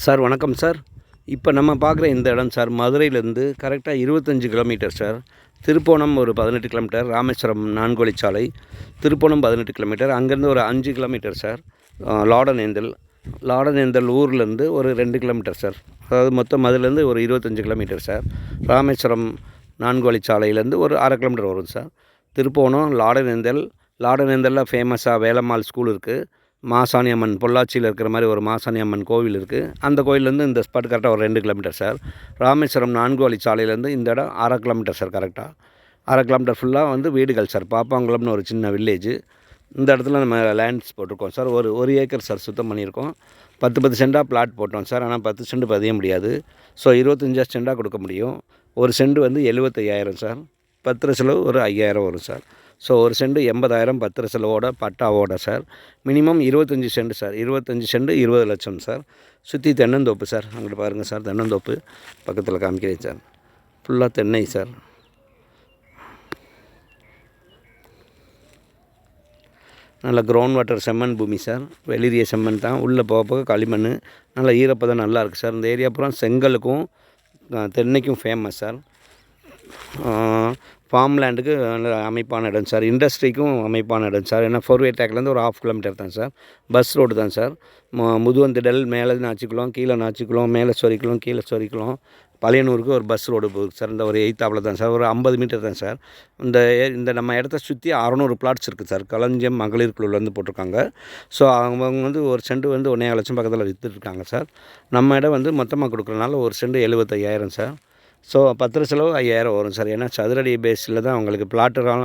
Sir வணக்கம் sir. இப்போ நம்ம பார்க்குற இந்த இடம் சார் மதுரையிலேருந்து கரெக்டாக 25 கிலோமீட்டர் சார். திருப்போணம் ஒரு 18 கிலோமீட்டர், ராமேஸ்வரம் 4 வழிச்சாலை, திருப்போணம் 18 கிலோமீட்டர், அங்கேருந்து ஒரு 5 கிலோமீட்டர் சார். லாடனேந்தல் லாடனேந்தல் ஊர்லேருந்து ஒரு 2 கிலோமீட்டர் சார். அதாவது மொத்தம் மதுரையிலேருந்து ஒரு 25 கிலோமீட்டர் சார். ராமேஸ்வரம் 4 வழிச்சாலையிலேருந்து ஒரு 1/2 கிலோமீட்டர் வரும் சார். திருப்போணம் லாடனேந்தலில் ஃபேமஸாக வேலம்மாள் ஸ்கூல் இருக்குது. மாசாணி அம்மன் பொள்ளாச்சியில் இருக்கிற மாதிரி ஒரு மாசாணி அம்மன் கோவில் இருக்குது. அந்த கோயிலேருந்து இந்த ஸ்பாட் கரெக்டாக ஒரு 2 கிலோமீட்டர் சார். ராமேஸ்வரம் 4 வழிச்சாலையிலேருந்து இந்த இடம் 1/2 கிலோமீட்டர் சார். கரெக்டாக 1/2 கிலோமீட்டர் ஃபுல்லாக வந்து வீடுகள் சார். பாப்பாங்குளம்னு ஒரு சின்ன வில்லேஜ். இந்த இடத்துல நம்ம லேண்ட்ஸ் போட்டிருக்கோம் சார். ஒரு ஏக்கர் சார் சுத்தம் பண்ணியிருக்கோம். 10 சென்டாக பிளாட் போட்டோம் சார். ஆனால் 10 சென்ட் பதிய முடியாது. ஸோ 25 சென்டாக கொடுக்க முடியும். ஒரு சென்ட் வந்து 75,000 சார். பத்திர செலவு ஒரு 5,000 வரும் சார். ஸோ ஒரு சென்ட் 80,000 பத்திர செலவோட பட்டாவோட sir. Minimum 25 cent sir. 25 cent 20 லட்சம் சார். சுற்றி தென்னந்தோப்பு சார். அங்கிட்டு பாருங்கள் சார், தென்னந்தோப்பு பக்கத்தில் காமிக்கிறேன் சார். ஃபுல்லாக தென்னை சார். நல்ல கிரவுண்ட் வாட்டர் செம்மண் பூமி சார். வெளிரிய செம்மண் தான். உள்ளே போக போக களிமண். நல்ல ஈரப்பதம் நல்லா இருக்குது சார். இந்த ஏரியா பூரா செங்கலுக்கும் தென்னைக்கும் ஃபேமஸ் சார். ஃபார்ம் லேண்டுக்கு நல்ல அமைப்பான இடம் சார். இண்டஸ்ட்ரிக்கும் அமைப்பான இடம் சார். ஏன்னா 4-வே ட்ராக்லேருந்து ஒரு 1/2 கிலோமீட்டர் தான் சார். பஸ் ரோடு தான் சார். முதுவந்திடல் மேலே நாச்சிக்குளம், கீழே நாச்சிக்குளம், மேலே சொரிக்குளம், கீழே சொரிக்குளம், பழையனூருக்கு ஒரு பஸ் ரோடு போகுது சார். இந்த ஒரு எய்த்தாப்பில் தான் சார். ஒரு 50 மீட்டர் தான் சார். இந்த நம்ம இடத்த சுற்றி 600 பிளாட்ஸ் இருக்குது சார். களஞ்சியம் மகளிர் குழுவிலேருந்து போட்டிருக்காங்க. ஸோ அவங்க வந்து ஒரு சென்ட் வந்து 1,5 லட்சம் பக்கத்தில் விற்றுட்ருக்காங்க சார். நம்ம இடம் வந்து மொத்தமாக கொடுக்குறனால ஒரு சென்ட் 75,000 சார். ஸோ பத்திர செலவு 5,000 வரும் சார். ஏன்னா சதுரடி பேஸில் தான் அவங்களுக்கு பிளாட்டுலாம்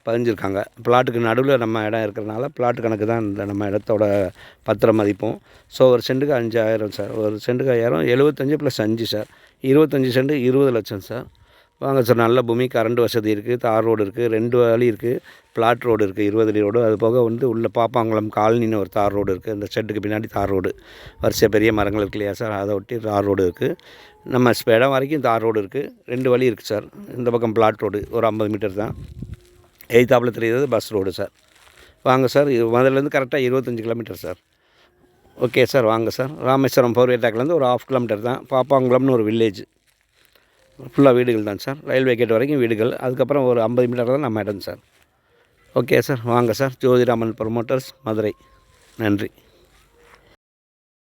பதிஞ்சிருக்காங்க. பிளாட்டுக்கு நடுவில் நம்ம இடம் இருக்கிறனால பிளாட்டு கணக்கு தான் இந்த நம்ம இடத்தோட பத்திர மதிப்பும். ஸோ ஒரு சென்ட்டுக்கு 5,000 சார். ஒரு சென்ட்டுக்கு 5,000, 75 + 5 சார். 25 சென்ட் 20 லட்சம் சார். வாங்க சார். நல்ல பூமி, கரண்ட் வசதி இருக்குது, தார் ரோடு இருக்குது, 2 வழி இருக்குது, பிளாட் ரோடு இருக்குது, 20 அடி ரோடு. அது போக வந்து உள்ள பாப்பாங்குளம் காலனின்னு ஒரு தார் ரோடு இருக்குது. அந்த ஷெட்டுக்கு பின்னாடி தார் ரோடு, வரிசையாக பெரிய மரங்கள் இருக்கு இல்லையா சார், அதை ஒட்டி தார் ரோடு இருக்குது. நம்ம இடம் வரைக்கும் தார் ரோடு இருக்குது. 2 வழி இருக்குது சார். இந்த பக்கம் பிளாட் ரோடு ஒரு 50 மீட்டர் தான். எய்த்தாப்பில் தெரியுறது பஸ் ரோடு சார். வாங்க சார். முதல்லேருந்து கரெக்டாக 25 கிலோமீட்டர் சார். Okay sir. வாங்க சார். ராமேஸ்வரம் 4-வே ட்ராக்லேருந்து ஒரு 1/2 கிலோமீட்டர் தான். பாப்பாங்குளம்னு ஒரு வில்லேஜ். ஃபுல்லாக வீடுகள் தான் சார். ரயில்வே கேட் வரைக்கும் வீடுகள். அதுக்கப்புறம் ஒரு 50 மீட்டர் தான் நம்ம இடம் சார். Okay sir. வாங்க சார். ஜோதிராமன் ப்ரொமோட்டர்ஸ், மதுரை. நன்றி.